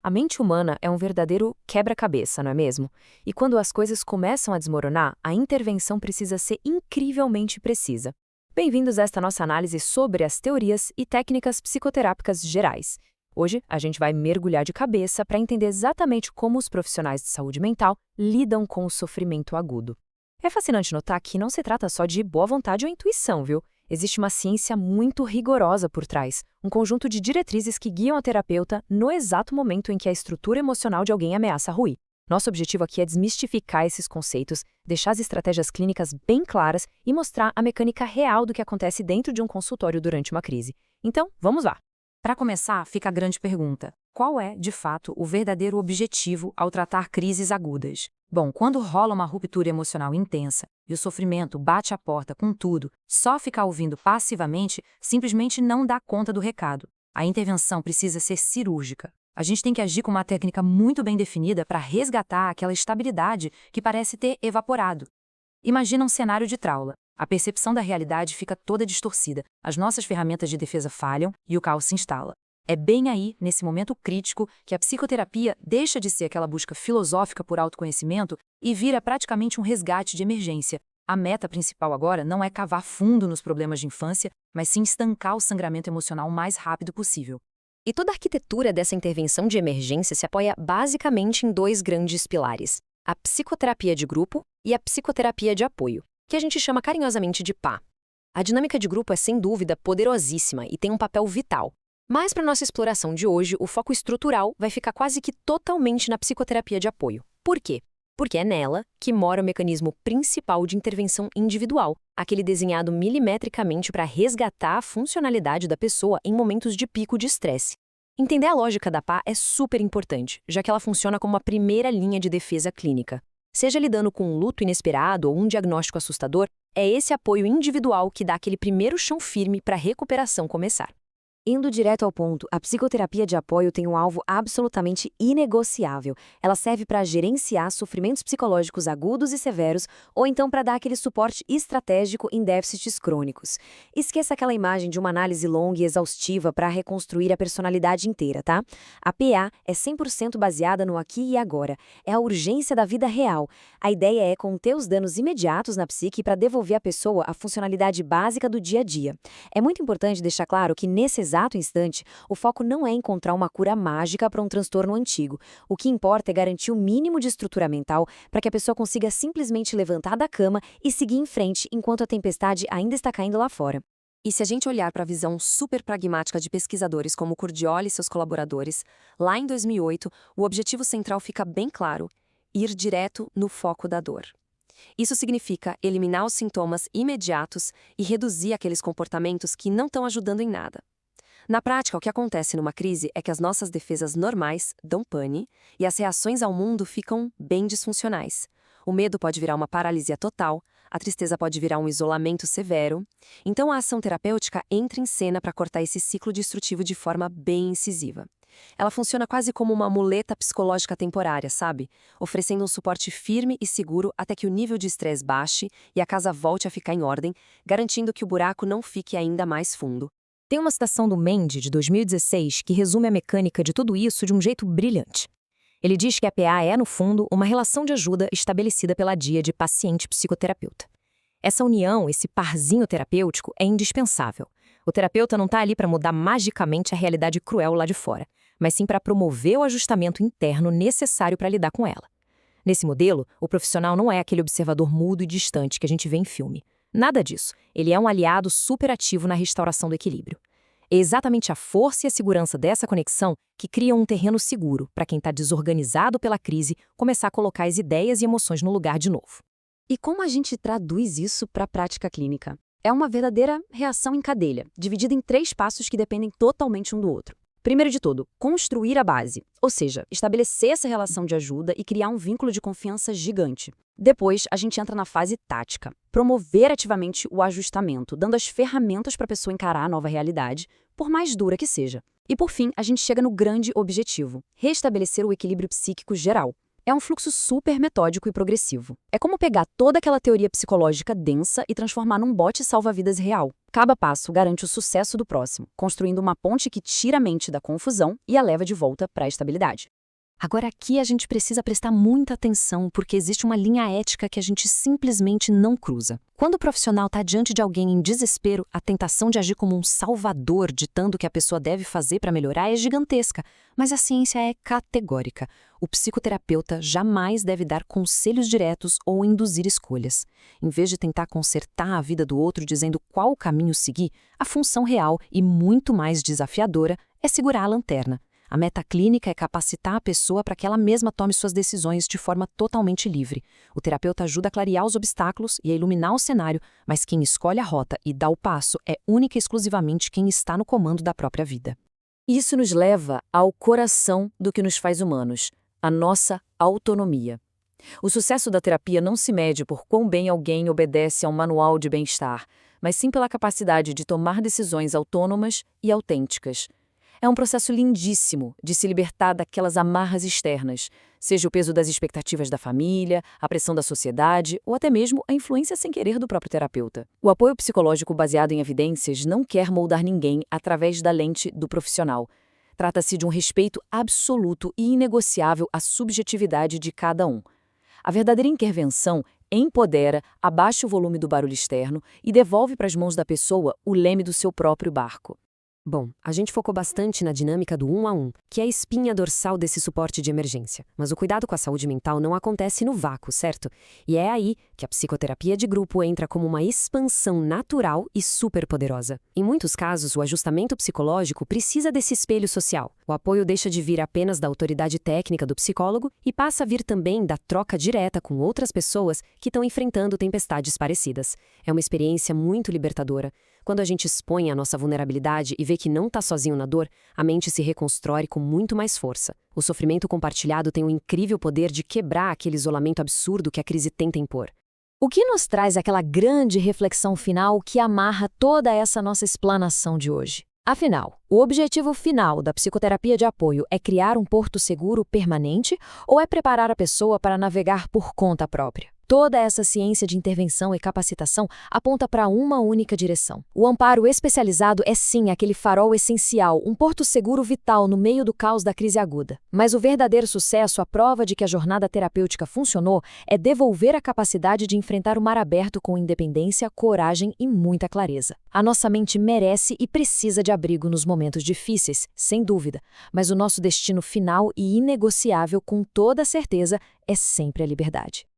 A mente humana é um verdadeiro quebra-cabeça, não é mesmo? E quando as coisas começam a desmoronar, a intervenção precisa ser incrivelmente precisa. Bem-vindos a esta nossa análise sobre as teorias e técnicas psicoterápicas gerais. Hoje, a gente vai mergulhar de cabeça para entender exatamente como os profissionais de saúde mental lidam com o sofrimento agudo. É fascinante notar que não se trata só de boa vontade ou intuição, viu? Existe uma ciência muito rigorosa por trás, um conjunto de diretrizes que guiam a terapeuta no exato momento em que a estrutura emocional de alguém ameaça ruir. Nosso objetivo aqui é desmistificar esses conceitos, deixar as estratégias clínicas bem claras e mostrar a mecânica real do que acontece dentro de um consultório durante uma crise. Então, vamos lá! Para começar, fica a grande pergunta: qual é, de fato, o verdadeiro objetivo ao tratar crises agudas? Bom, quando rola uma ruptura emocional intensa e o sofrimento bate a porta com tudo, só ficar ouvindo passivamente simplesmente não dá conta do recado. A intervenção precisa ser cirúrgica. A gente tem que agir com uma técnica muito bem definida para resgatar aquela estabilidade que parece ter evaporado. Imagina um cenário de trauma. A percepção da realidade fica toda distorcida, as nossas ferramentas de defesa falham e o caos se instala. É bem aí, nesse momento crítico, que a psicoterapia deixa de ser aquela busca filosófica por autoconhecimento e vira praticamente um resgate de emergência. A meta principal agora não é cavar fundo nos problemas de infância, mas sim estancar o sangramento emocional o mais rápido possível. E toda a arquitetura dessa intervenção de emergência se apoia basicamente em dois grandes pilares: a psicoterapia de grupo e a psicoterapia de apoio, que a gente chama carinhosamente de PA. A dinâmica de grupo é sem dúvida poderosíssima e tem um papel vital. Mas para nossa exploração de hoje, o foco estrutural vai ficar quase que totalmente na psicoterapia de apoio. Por quê? Porque é nela que mora o mecanismo principal de intervenção individual, aquele desenhado milimetricamente para resgatar a funcionalidade da pessoa em momentos de pico de estresse. Entender a lógica da PA é super importante, já que ela funciona como a primeira linha de defesa clínica. Seja lidando com um luto inesperado ou um diagnóstico assustador, é esse apoio individual que dá aquele primeiro chão firme para a recuperação começar. Indo direto ao ponto, a psicoterapia de apoio tem um alvo absolutamente inegociável. Ela serve para gerenciar sofrimentos psicológicos agudos e severos, ou então para dar aquele suporte estratégico em déficits crônicos. Esqueça aquela imagem de uma análise longa e exaustiva para reconstruir a personalidade inteira, tá? A PA é 100% baseada no aqui e agora. É a urgência da vida real. A ideia é conter os danos imediatos na psique para devolver à pessoa a funcionalidade básica do dia a dia. É muito importante deixar claro que nesse exato instante, o foco não é encontrar uma cura mágica para um transtorno antigo. O que importa é garantir o mínimo de estrutura mental para que a pessoa consiga simplesmente levantar da cama e seguir em frente enquanto a tempestade ainda está caindo lá fora. E se a gente olhar para a visão super pragmática de pesquisadores como Curdioli e seus colaboradores, lá em 2008, o objetivo central fica bem claro: ir direto no foco da dor. Isso significa eliminar os sintomas imediatos e reduzir aqueles comportamentos que não estão ajudando em nada. Na prática, o que acontece numa crise é que as nossas defesas normais dão pane e as reações ao mundo ficam bem disfuncionais. O medo pode virar uma paralisia total, a tristeza pode virar um isolamento severo. Então a ação terapêutica entra em cena para cortar esse ciclo destrutivo de forma bem incisiva. Ela funciona quase como uma muleta psicológica temporária, sabe? Oferecendo um suporte firme e seguro até que o nível de estresse baixe e a casa volte a ficar em ordem, garantindo que o buraco não fique ainda mais fundo. Tem uma citação do Mendes, de 2016, que resume a mecânica de tudo isso de um jeito brilhante. Ele diz que a PA é, no fundo, uma relação de ajuda estabelecida pela DIA de paciente-psicoterapeuta. Essa união, esse parzinho terapêutico, é indispensável. O terapeuta não está ali para mudar magicamente a realidade cruel lá de fora, mas sim para promover o ajustamento interno necessário para lidar com ela. Nesse modelo, o profissional não é aquele observador mudo e distante que a gente vê em filme. Nada disso. Ele é um aliado super ativo na restauração do equilíbrio. É exatamente a força e a segurança dessa conexão que criam um terreno seguro para quem está desorganizado pela crise começar a colocar as ideias e emoções no lugar de novo. E como a gente traduz isso para a prática clínica? É uma verdadeira reação em cadeia, dividida em 3 passos que dependem totalmente um do outro. Primeiro de tudo, construir a base, ou seja, estabelecer essa relação de ajuda e criar um vínculo de confiança gigante. Depois, a gente entra na fase tática, promover ativamente o ajustamento, dando as ferramentas para a pessoa encarar a nova realidade, por mais dura que seja. E por fim, a gente chega no grande objetivo: restabelecer o equilíbrio psíquico geral. É um fluxo super metódico e progressivo. É como pegar toda aquela teoria psicológica densa e transformar num bote salva-vidas real. Cada passo garante o sucesso do próximo, construindo uma ponte que tira a mente da confusão e a leva de volta para a estabilidade. Agora aqui a gente precisa prestar muita atenção porque existe uma linha ética que a gente simplesmente não cruza. Quando o profissional está diante de alguém em desespero, a tentação de agir como um salvador, ditando o que a pessoa deve fazer para melhorar, é gigantesca. Mas a ciência é categórica. O psicoterapeuta jamais deve dar conselhos diretos ou induzir escolhas. Em vez de tentar consertar a vida do outro dizendo qual caminho seguir, a função real e muito mais desafiadora é segurar a lanterna. A meta clínica é capacitar a pessoa para que ela mesma tome suas decisões de forma totalmente livre. O terapeuta ajuda a clarear os obstáculos e a iluminar o cenário, mas quem escolhe a rota e dá o passo é única e exclusivamente quem está no comando da própria vida. Isso nos leva ao coração do que nos faz humanos, a nossa autonomia. O sucesso da terapia não se mede por quão bem alguém obedece a um manual de bem-estar, mas sim pela capacidade de tomar decisões autônomas e autênticas. É um processo lindíssimo de se libertar daquelas amarras externas, seja o peso das expectativas da família, a pressão da sociedade ou até mesmo a influência sem querer do próprio terapeuta. O apoio psicológico baseado em evidências não quer moldar ninguém através da lente do profissional. Trata-se de um respeito absoluto e inegociável à subjetividade de cada um. A verdadeira intervenção empodera, abaixa o volume do barulho externo e devolve para as mãos da pessoa o leme do seu próprio barco. Bom, a gente focou bastante na dinâmica do 1 a 1, que é a espinha dorsal desse suporte de emergência. Mas o cuidado com a saúde mental não acontece no vácuo, certo? E é aí que a psicoterapia de grupo entra como uma expansão natural e superpoderosa. Em muitos casos, o ajustamento psicológico precisa desse espelho social. O apoio deixa de vir apenas da autoridade técnica do psicólogo e passa a vir também da troca direta com outras pessoas que estão enfrentando tempestades parecidas. É uma experiência muito libertadora. Quando a gente expõe a nossa vulnerabilidade e vê que não está sozinho na dor, a mente se reconstrói com muito mais força. O sofrimento compartilhado tem o incrível poder de quebrar aquele isolamento absurdo que a crise tenta impor. O que nos traz aquela grande reflexão final que amarra toda essa nossa explanação de hoje? Afinal, o objetivo final da psicoterapia de apoio é criar um porto seguro permanente ou é preparar a pessoa para navegar por conta própria? Toda essa ciência de intervenção e capacitação aponta para uma única direção. O amparo especializado é sim aquele farol essencial, um porto seguro vital no meio do caos da crise aguda. Mas o verdadeiro sucesso, a prova de que a jornada terapêutica funcionou, é devolver a capacidade de enfrentar o mar aberto com independência, coragem e muita clareza. A nossa mente merece e precisa de abrigo nos momentos difíceis, sem dúvida, mas o nosso destino final e inegociável, com toda certeza, é sempre a liberdade.